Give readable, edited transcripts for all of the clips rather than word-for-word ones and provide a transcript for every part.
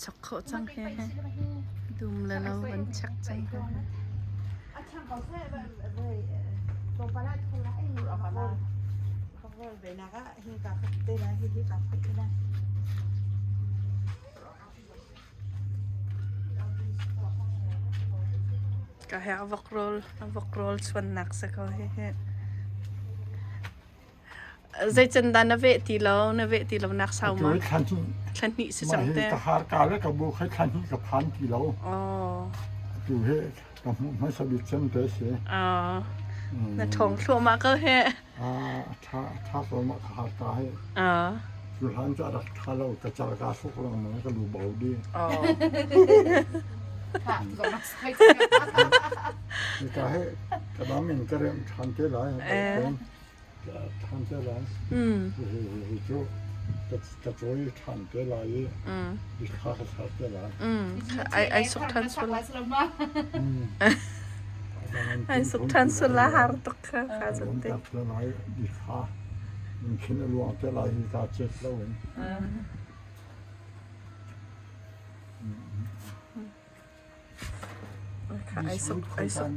ชักโคจังแฮดุมแล้วเราวันชักจังแฮช่างเขาแค่เลยตรงปลาทุระไอ้ออกมาเขาก็เวนักอะเฮกับเตนะเฮกับเตนะก็ให้วักโรลส่วนหนักสักเขาให้ใจจันดานเวทีเรานักสาวมาคันนี้สิจังแต่ทหารกาแล้วก็บ่เคยคันนี้กับพันที่เราอ๋ออยู่เฮกับไม่สบิดเส้นเตเสอ๋อน่ะทองทั่วมาก็ให้ถ้าสมทหารกาให้อ๋ออยู่หันจะรักทาเรากระจายกาสุกลงมันก็รู้เบาดีอ๋อค่ะก็มาใส่นี่ก็ให้กระดามินก็เริ่มทันเท่าไหร่ทันเท่าไหร่จู่กระโจยทันเท่าไหร่ดิข้าก็ทันเท่าไหร่ไอ้สุขทันสุลไอ้สุขทันสุลหารตกค่ะจันเต็มเท่าไหร่ดิข้ามันคิดว่ารู้เท่าไหร่ที่การเจ็บแล้วเองค่ะไอ้สุข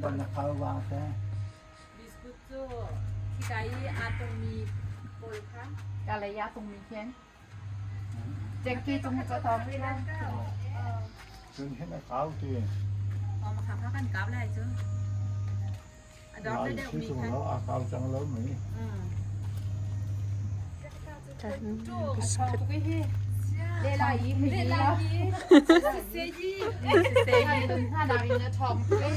บรรณาคาวาแค่บิสกุตที่ไกอาตรงมีโปรยค่ะกาลยาตรงมีเพียงเจ๊กี้ตรงจะทองไม่ได้จนเห็นขาวทีเอามาขับพากันกลับเลยจ้ะดอกได้ที่สุดมีค่ะแล้วอาการจังแล้วมั้ยจู่เขาตุกให้เดลายีแล้วเซยีถ้าดาวินทอมก็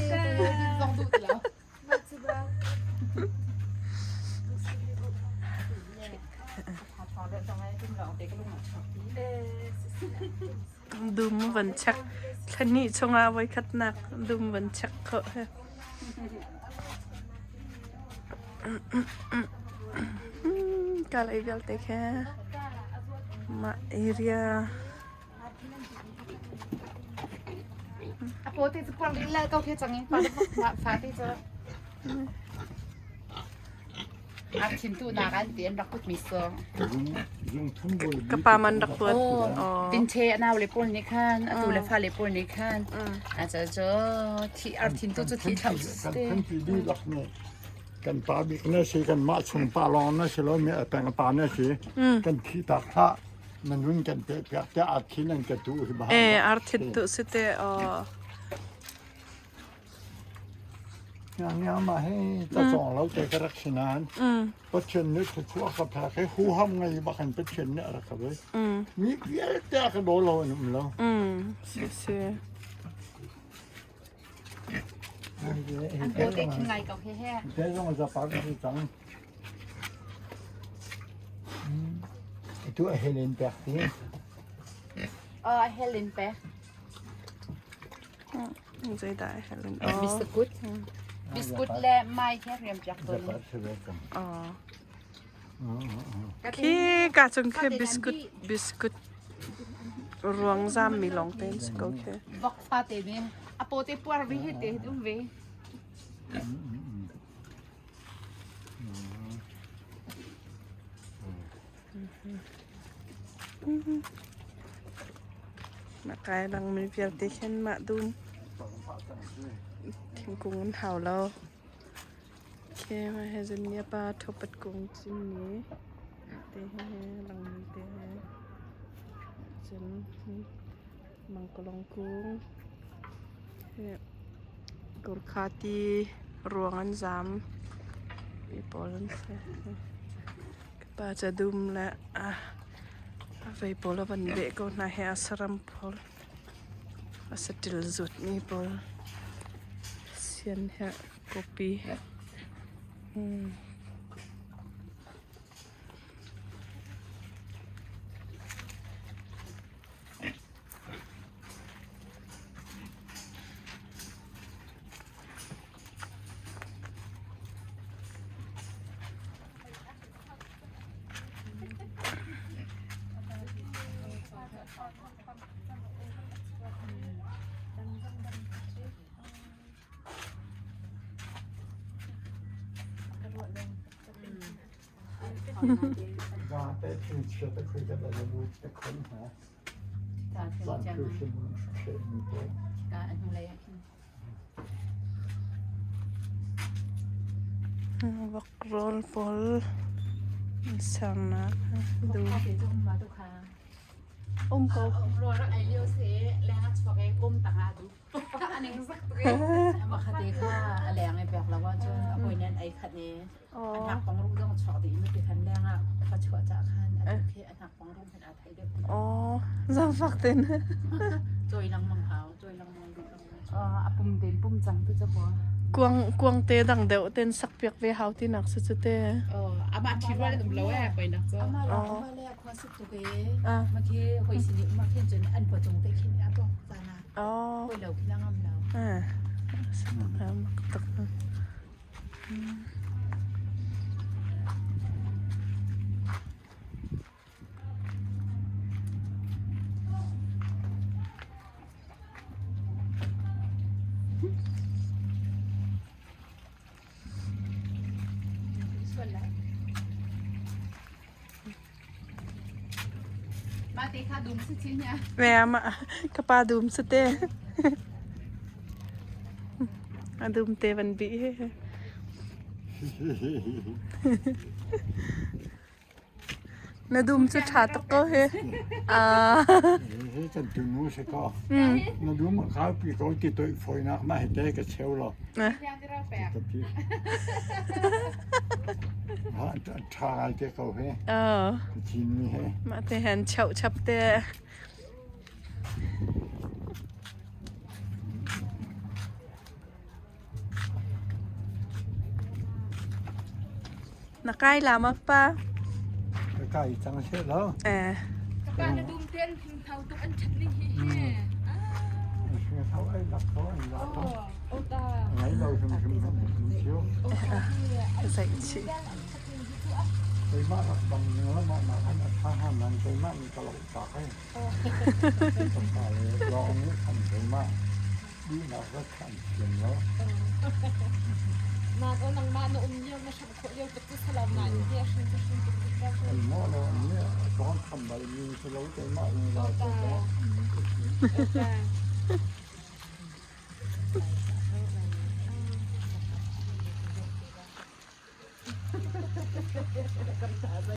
ต้องดูแล้วดุมวันชักคันนี้ชงเอาไว้คัดหนักดุมวันชักเขาKalau ideal teh ma area apa tu sepuluh lila kau dia jangan pada fati je akin tu nakan tian rakut miso kepaman rakut tinche na le pol ni kan tu le fa le pol ni kan aja jo ti artin tu tu ti thau ste kan ti di lak ne kan pa bi na se kan ma chung pa lon na se lo me ta ng pa na se kan thi ta khaมันรุ่นกันเปียกๆอาทิตย์นั้นก็ดูบ้าอาทิตย์ตุสิเตอย่างมาให้ตะสองแล้วแกก็รักษณานปัจจุบันนี้ทั่วกับทางให้ฮู้ห้ำไงบักหันปัจจุบันเนี่ยละครับเว้ยมีเพี้ยแต่ก็โดนเราหนุ่มแล้วซื่ออันโตเด็กไงกับแฮ่ๆแต่ต้องจะปากที่จังตัวเฮเลนแปะที่เฮเลนแปะใจได้เฮเลนบิสกุตและไม้แค่เรียมจากตัวนี้ขี้กาจงแค่บิสกุตรวงจามมีลองเต้นสก็แค่บอกฟาเตเนี่ยอโปเตปัวร์วิเหตุดูเวMakai lang may piyartihan madum. Tingkungan hawlaw. Okay, mahazan niya pa topat kong sini. Tehe lang tehe. Jan mangkolong kong. Gorkati ruangan zam. Ipolan sa. Kepada dum la Vai bola ban be ko na he asram pol asatil zut ni pol sian he kopiว่าแต่ถึงเชื่อไปคุยกันแล้วรู้จะค้นหา Dann Küchen schön. การอันอะไรกิน บักโรลปอลสังนะดู ข้าวเสียจุ่มมาตุกค่ะ อุ้มเขา รอแล้วไอเลี้ยวเสียแล้วชอบไอ้ก้มต่างหากดูอันนี้สักตัวมาคดีค่ะแรงไอ้แบบแล้วว่าจนเอาไปนั่นไอ้คันนี้อันหักของรูต้องชอบดีไม่เป็นทันแรงอ่ะเขาชอบจากคันอันโอเคอันหักของรูเป็นอาไทยเด็ก อ๋อจังฟักเต็น จอยลังมังเขาจอยลังมังดูอ่ะปุ่มเด่นปุ่มจังตัวจะพอก วางเตดังเดวเต็นสักเปียกเวหาวที่หนักสุดๆเต อามาคิดว่าตุ้มแล้วแอบไปนะจ๊ะอามาเรามาแรกความสุขตัวเองมาเที่ยวหอยสิริมาเที่ยวจนอันประจงได้คิดอ่ะบอกจานะ อ๋อ หอยเราพี่นั่งงำเรา สักแล้วมักตักอืม ส่วนแล้วมาตีค่ะดุมสิชิ้นเนี่ย แม่มากระปาดูมสเตอะดูมเตวันบีนะดูมสุดชาตะก็เฮSen tunnu se ka. No du ma ka pi ko ki toi foi na ma he te ka cheulo. นะ ย่างที่เราแปลก Ta ti. Ha ta ai te ko he. เ Chin mi he. มาเตหันเฉาชับเตนักไก่ลามาป้า Ka i tang se lo. การดุมเต้นพิงเทาตัวอันชัดนี่ Se thau ai lak ko an la ko. โอ้ตา Ngai lo sum sum sum chiu. ใส่ชี Toi ma lak bang ni lo ma ma an tha ha man toi ma ni ka lo ta hai. Ta le lo ni kan toi ma. Di na ga kan chen lo. มาเอานางมาโนมเยี่ยมมาฉันขอเยี่ยมกับตุสลามนายเยี่ยมฉันจะฉันจะได้ Ai mo lo ni ko kan ba ni se lo toi ma ni la ko. ตา